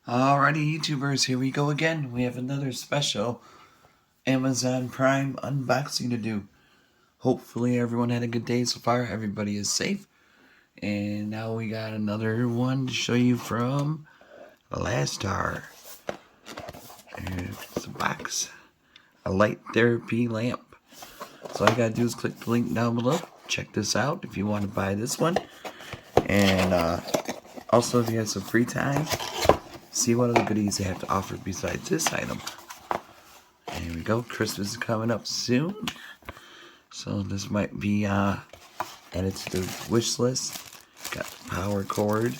Alrighty, YouTubers, here we go again. We have another special Amazon Prime unboxing to do. Hopefully everyone had a good day so far. Everybody is safe. And now we got another one to show you from Lastar. There's a box. A light therapy lamp. So all you gotta do is click the link down below. Check this out if you want to buy this one. And also if you have some free time, see what other goodies they have to offer besides this item. And here we go. Christmas is coming up soon. So this might be added to the wish list. Got the power cord.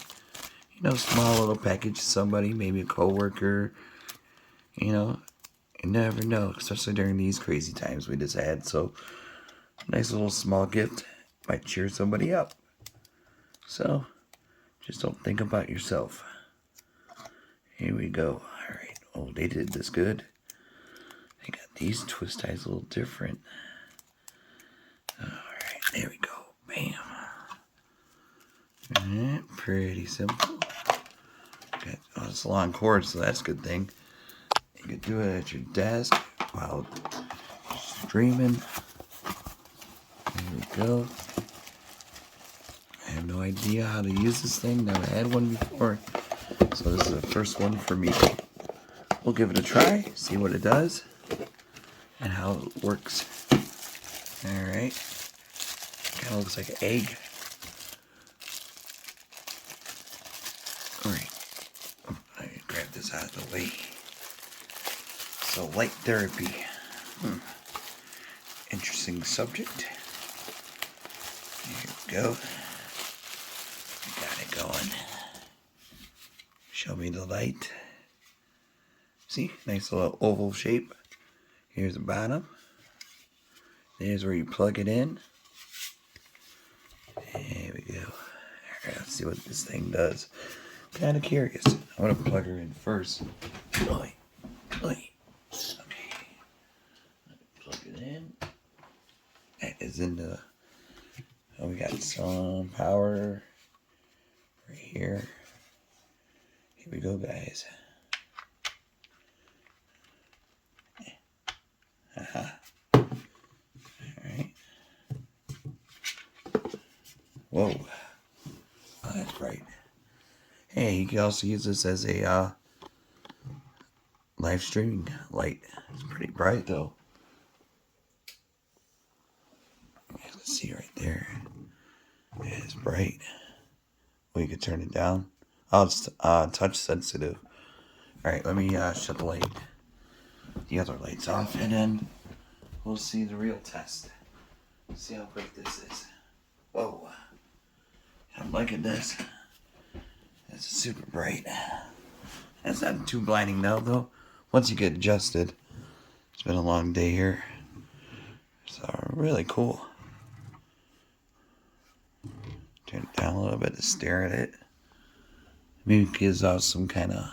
You know, small little package to somebody, maybe a coworker. You know, you never know, especially during these crazy times we just had. So, nice little small gift might cheer somebody up. So, just don't think about yourself. Here we go. Alright. Oh, they did this good. They got these twist ties a little different. Alright, there we go. Bam. Alright, pretty simple. Got, oh, it's a long cord, so that's a good thing. You can do it at your desk while streaming. There we go. I have no idea how to use this thing. Never had one before. So this is the first one for me. We'll give it a try, see what it does, and how it works. Alright. Kind of looks like an egg. Alright. Oh, I need to grab this out of the way. So, light therapy. Interesting subject. Here we go. Got it going. Show me the light. See? Nice little oval shape. Here's the bottom. There's where you plug it in. There we go. Alright, let's see what this thing does. Kind of curious. I'm going to plug her in first. Okay. Plug it in. That is in the... Oh, we got some power right here. Here we go, guys. Alright. Whoa. Oh, that's bright. Hey, you can also use this as a live streaming light. It's pretty bright, though. Let's see right there. It's bright. Well, you can turn it down. Oh, it's touch sensitive. Alright, let me shut the light. The other light's off, and then we'll see the real test. See how quick this is. Whoa. I'm liking this. It's super bright. It's not too blinding now, though. Once you get adjusted. It's been a long day here. So, really cool. Turn it down a little bit to stare at it. Maybe it gives out some kind of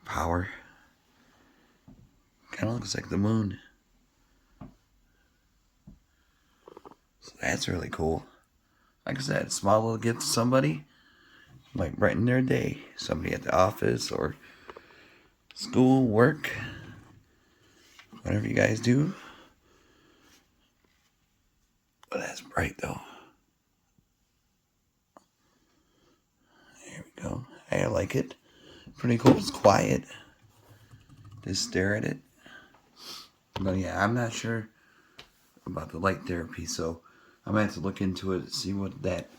power. Kind of looks like the moon. So that's really cool. Like I said, small little gift to somebody. Might brighten their day. Somebody at the office or school, work. Whatever you guys do. But that's bright though. There we go. I like it. Pretty cool. It's quiet. Just stare at it. But yeah, I'm not sure about the light therapy, so I'm going to have to look into it and see what that's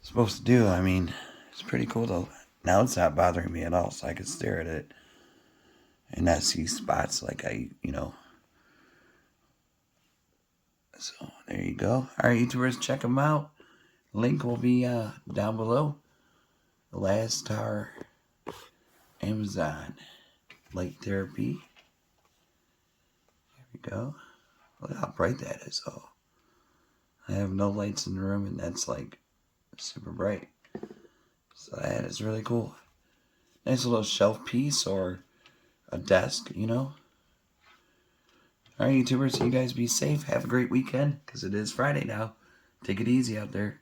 supposed to do. I mean, it's pretty cool though. Now it's not bothering me at all, so I can stare at it and not see spots like you know. So there you go. Alright, YouTubers, check them out. Link will be down below. Lastar Amazon light therapy. There we go. Look how bright that is, though. I have no lights in the room, and that's like super bright. So that is really cool. Nice little shelf piece or a desk, you know. Alright, YouTubers, you guys be safe. Have a great weekend, because it is Friday now. Take it easy out there.